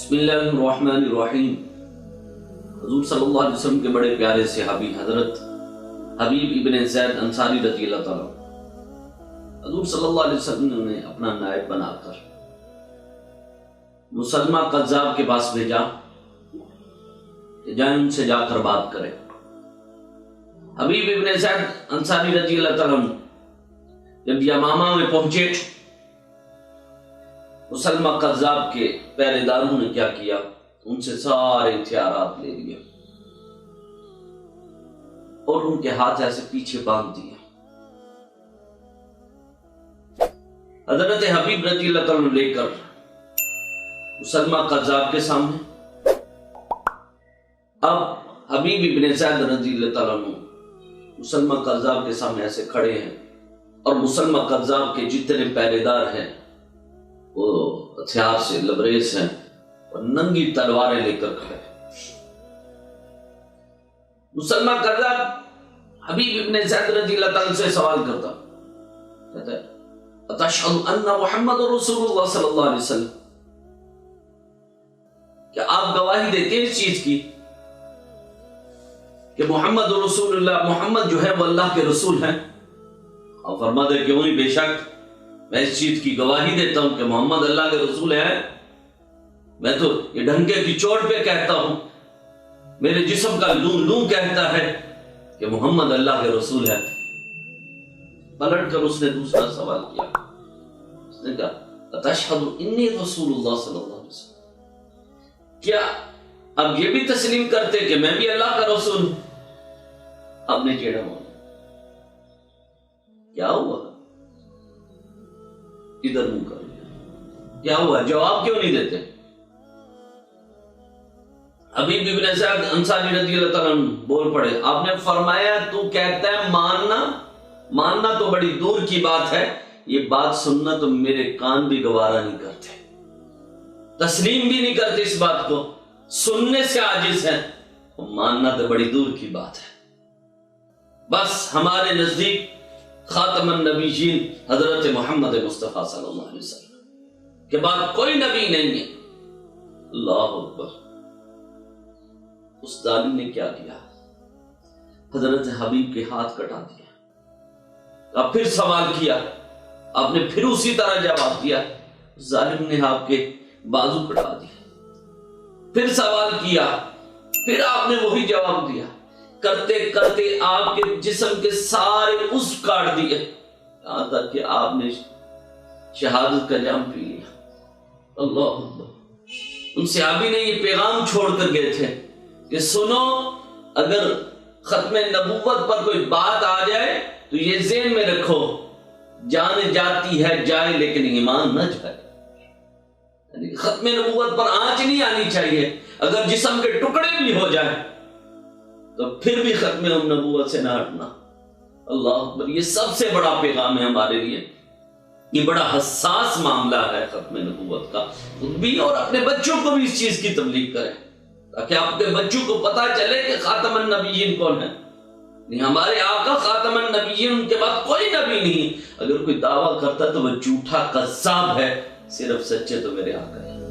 بسم اللہ الرحمن الرحیم۔ حضور صلی اللہ علیہ وسلم کے بڑے پیارے صحابی حضرت حبیب ابن زید انصاری رضی اللہ تعالیٰ حضور صلی اللہ علیہ وسلم نے اپنا نائب بنا کر مسلمہ قذاب کے پاس بھیجا کہ جائیں ان سے جا کر بات کرے۔ حبیب ابن زید انصاری رضی اللہ تعالیٰ جب یمامہ میں پہنچے، مسلمہ قذاب کے پہرے داروں نے کیا کیا، ان سے سارے ہتھیارات لے لیے اور ان کے ہاتھ ایسے پیچھے باندھ دیا۔ حضرت حبیب رضی اللہ تعالیٰ لے کر مسلمہ قذاب کے سامنے، اب حبیب ابن زید رضی اللہ تعالیٰ مسلمہ قذاب کے سامنے ایسے کھڑے ہیں اور مسلمہ قذاب کے جتنے پہرے دار ہیں وہ ہتھیار سے لبریز ہیں اور ننگی تلواریں لے کر کھڑے ہیں۔ مسلمہ قذاب حبیب ابن زید رضی اللہ تعالیٰ سے سوال کرتا، کہتا ہے اتشہد ان محمد رسول اللہ صلی اللہ علیہ وسلم، کیا آپ گواہی دیتے ہیں اس چیز کی کہ محمد رسول اللہ، محمد جو ہے وہ اللہ کے رسول ہیں؟ اور فرماتے ہیں کہ وہی بے شک میں اس چیز کی گواہی دیتا ہوں کہ محمد اللہ کے رسول ہیں۔ میں تو یہ ڈھنکے کی چوٹ پہ کہتا ہوں، میرے جسم کا لون لون کہتا ہے کہ محمد اللہ کے رسول ہے۔ پلٹ کر اس نے دوسرا سوال کیا، اس نے کہا اتشہد انی رسول اللہ صلی اللہ علیہ وسلم، کیا اب یہ بھی تسلیم کرتے کہ میں بھی اللہ کا رسول ہوں؟ اب نے چیڑا مانا، کیا ہوا؟ ادھر منہ کر لیا، کیا ہوا؟ جواب کیوں نہیں دیتے؟ حبیب ابن زید انصاری رضی اللہ تعالیٰ بول پڑے، آپ نے فرمایا تو کہتا ہے ماننا تو بڑی دور کی بات ہے، یہ بات سننا تو میرے کان بھی گوارا نہیں کرتے، تسلیم بھی نہیں کرتے اس بات کو، سننے سے عاجز ہیں، ماننا تو بڑی دور کی بات ہے۔ بس ہمارے نزدیک خاتم النبیین حضرت محمد مصطفیٰ صلی اللہ علیہ وسلم کے بعد کوئی نبی نہیں ہے۔ اللہ اکبر۔ اس ظالم نے کیا کیا؟ حضرت حبیب کے ہاتھ کٹا دیا۔ اب پھر سوال کیا، آپ نے پھر اسی طرح جواب دیا، ظالم نے آپ کے بازو کٹا دیا۔ پھر سوال کیا، پھر آپ نے وہی جواب دیا، کرتے کرتے آپ کے جسم کے سارے عضو کاٹ دیے، یہاں تک کہ آپ نے شہادت کا جام پی لیا۔ اللہ اکبر۔ ان صحابی نے یہ پیغام چھوڑ کر گئے تھے کہ سنو، اگر ختم نبوت پر کوئی بات آ جائے تو یہ ذہن میں رکھو، جان جاتی ہے جائے لیکن ایمان نہ جائے۔ یعنی ختم نبوت پر آنچ نہیں آنی چاہیے، اگر جسم کے ٹکڑے بھی ہو جائیں تو پھر بھی ختم نبوت سے نہ ہٹنا۔ اللہ اکبر۔ یہ سب سے بڑا پیغام ہے ہمارے لیے، یہ بڑا حساس معاملہ ہے ختم نبوت کا۔ خود بھی اور اپنے بچوں کو بھی اس چیز کی تبلیغ کریں تاکہ آپ کے بچوں کو پتا چلے کہ خاتم النبیین کون ہے۔ نہیں، ہمارے آقا خاتم النبیین، ان کے بعد کوئی نبی نہیں۔ اگر کوئی دعویٰ کرتا تو وہ جھوٹا قذاب ہے، صرف سچے تو میرے آقا ہے۔